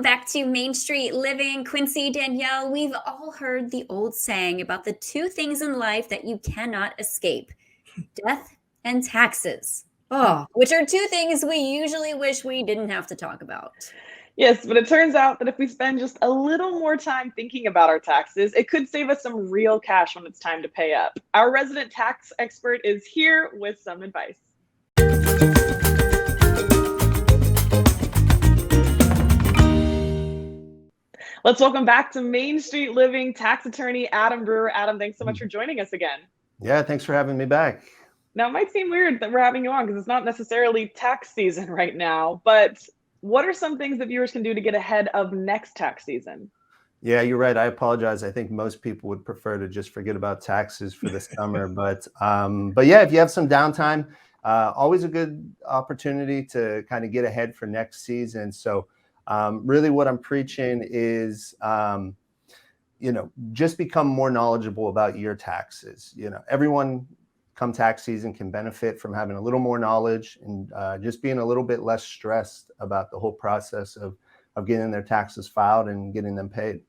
welcome back to Main Street Living. Quincy, Danielle, we've all heard the old saying about the two things in life that you cannot escape: death and taxes. Oh, which are two things we usually wish we didn't have to talk about. Yes, but it turns out that if we spend just a little more time thinking about our taxes, it could save us some real cash when it's time to pay up. Our resident tax expert is here with some advice. Let's welcome back to Main Street Living tax attorney Adam Brewer. Adam, thanks so much for joining us again. Yeah, thanks for having me back. Now, it might seem weird that we're having you on because it's not necessarily tax season right now, but what are some things that viewers can do to get ahead of next tax season? Yeah, you're right. I apologize. I think most people would prefer to just forget about taxes for the summer, but yeah, if you have some downtime, always a good opportunity to kind of get ahead for next season. So really what I'm preaching is, just become more knowledgeable about your taxes. Everyone come tax season can benefit from having a little more knowledge and just being a little bit less stressed about the whole process of getting their taxes filed and getting them paid.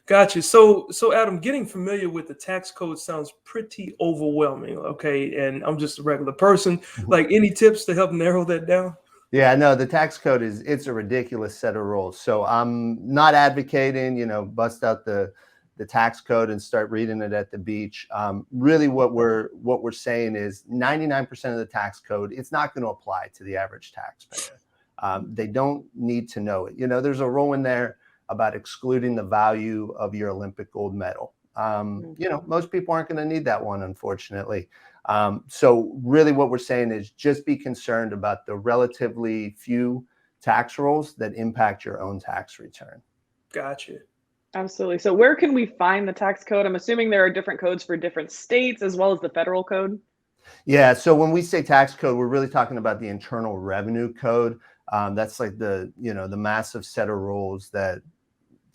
Gotcha. So Adam, getting familiar with the tax code sounds pretty overwhelming. Okay. And I'm just a regular person. Like, any tips to help narrow that down? Yeah, no, the tax code it's a ridiculous set of rules. So I'm not advocating, bust out the tax code and start reading it at the beach. Really what we're saying is 99% of the tax code, it's not going to apply to the average taxpayer. They don't need to know it. There's a rule in there about excluding the value of your Olympic gold medal. Most people aren't going to need that one, unfortunately. So really what we're saying is just be concerned about the relatively few tax rules that impact your own tax return. Gotcha. Absolutely. So where can we find the tax code? I'm assuming there are different codes for different states as well as the federal code. Yeah. So when we say tax code, we're really talking about the Internal Revenue Code. That's like the massive set of rules that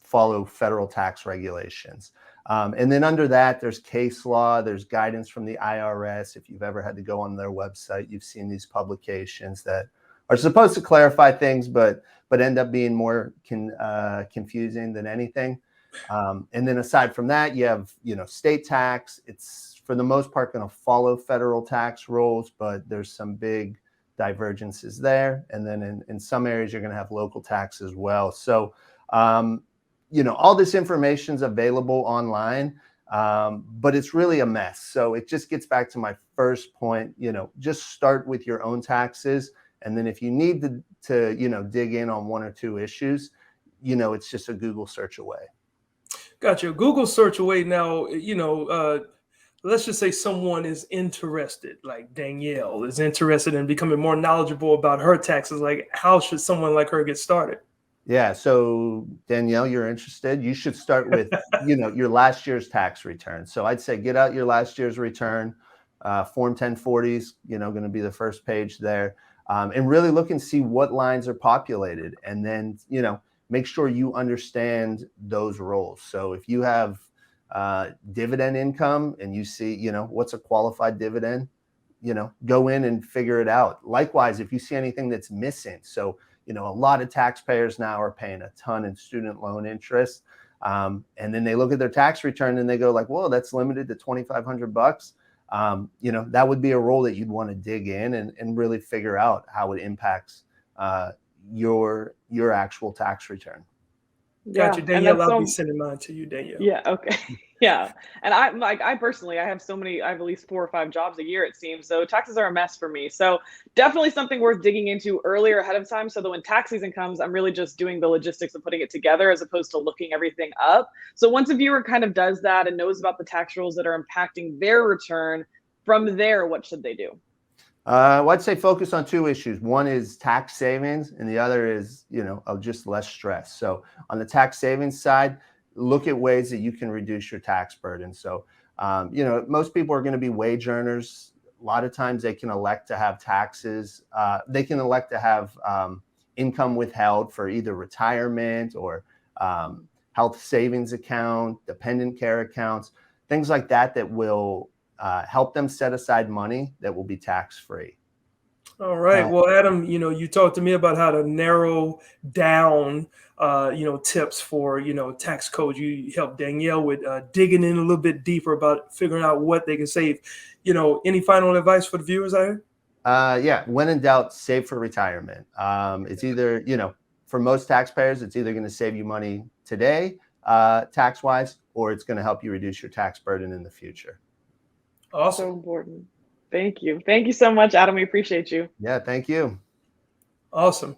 follow federal tax regulations. And then under that, there's case law, there's guidance from the IRS. If you've ever had to go on their website, you've seen these publications that are supposed to clarify things, but end up being more confusing than anything. And then aside from that, you have, state tax. It's for the most part going to follow federal tax rules, but there's some big divergences there. And then in some areas, you're going to have local tax as well. So, all this information is available online, but it's really a mess. So it just gets back to my first point, just start with your own taxes. And then if you need to dig in on one or two issues, it's just a Google search away. Gotcha. Google search away. Now, let's just say someone is interested, like Danielle is interested in becoming more knowledgeable about her taxes. Like, how should someone like her get started? Yeah. So Danielle, you're interested. You should start with, your last year's tax return. So I'd say get out your last year's return. Form 1040 is, going to be the first page there. And really look and see what lines are populated. And then, make sure you understand those roles. So if you have dividend income and you see, what's a qualified dividend, go in and figure it out. Likewise, if you see anything that's missing. So, a lot of taxpayers now are paying a ton in student loan interest. And then they look at their tax return and they go like, whoa, that's limited to $2,500. That would be a role that you'd want to dig in and really figure out how it impacts your actual tax return. Gotcha. Danielle, I'll be sending mine to you, Danielle. Yeah. Okay. Yeah. And I personally, I have at least 4 or 5 jobs a year, it seems. So taxes are a mess for me. So definitely something worth digging into earlier ahead of time. So that when tax season comes, I'm really just doing the logistics of putting it together as opposed to looking everything up. So once a viewer kind of does that and knows about the tax rules that are impacting their return, from there, what should they do? Well, I'd say focus on 2 issues. One is tax savings, and the other is, of just less stress. So on the tax savings side, look at ways that you can reduce your tax burden. So, most people are going to be wage earners. A lot of times they can elect to have taxes. They can elect to have income withheld for either retirement or health savings account, dependent care accounts, things like that will help them set aside money that will be tax-free. All right. Well, Adam, you talked to me about how to narrow down, tips for, tax code. You helped Danielle with digging in a little bit deeper about figuring out what they can save. Any final advice for the viewers out here? Yeah, when in doubt, save for retirement. It's either, for most taxpayers, it's either going to save you money today, tax-wise, or it's going to help you reduce your tax burden in the future. Awesome. So important. Thank you. Thank you so much, Adam. We appreciate you. Yeah, thank you. Awesome.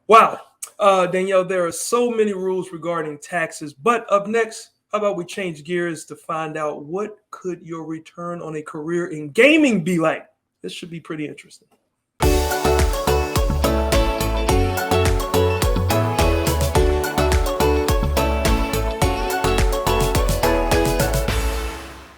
Wow. Danielle, there are so many rules regarding taxes, but up next, how about we change gears to find out what could your return on a career in gaming be like? This should be pretty interesting.